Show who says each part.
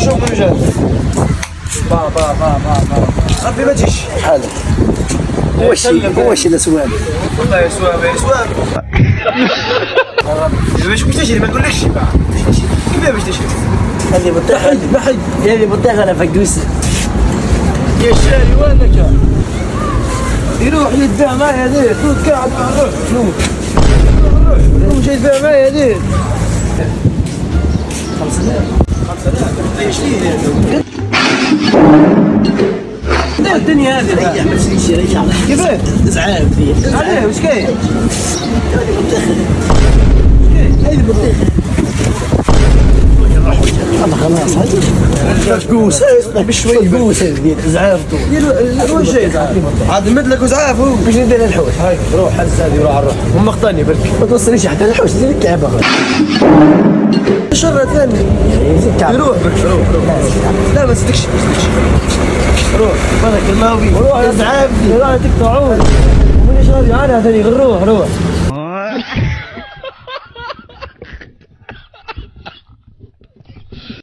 Speaker 1: شوف الرجال صافي ما تجيش
Speaker 2: حالك واش الاسواب
Speaker 1: والله سواب باش تشري ما نقولكش كيفاه باش تشري
Speaker 2: هذه بطيخه هذه بطيخه انا فقدوسه
Speaker 1: يا شاري وينك يروح يتباع معايا هذيك خذ قاعد روح روح جاي يتباع معايا هذيك 5000 ليش ليه الدنيا هذه
Speaker 2: ما تسليش يا رجال
Speaker 1: كيفاه
Speaker 2: ازعاج فيه
Speaker 1: عليه واش كاين
Speaker 2: هذه بطيخه الله خلاص هذه فقوس بشوي فقوس ديال ازعاف
Speaker 1: واش جاي عاد مثلك وزعاف هو
Speaker 2: باش ندير الحوش
Speaker 1: هاي روح هز هذه روح على الروح هم مقطعني برك
Speaker 2: ما توصليش حتى الحوش ديال الكعبه
Speaker 1: شر ثاني يروح برك روح لا ما تصدقش روح بارك الله فيك
Speaker 2: روح ازعاف
Speaker 1: لا تقطعون ومن شهر انا ثاني روح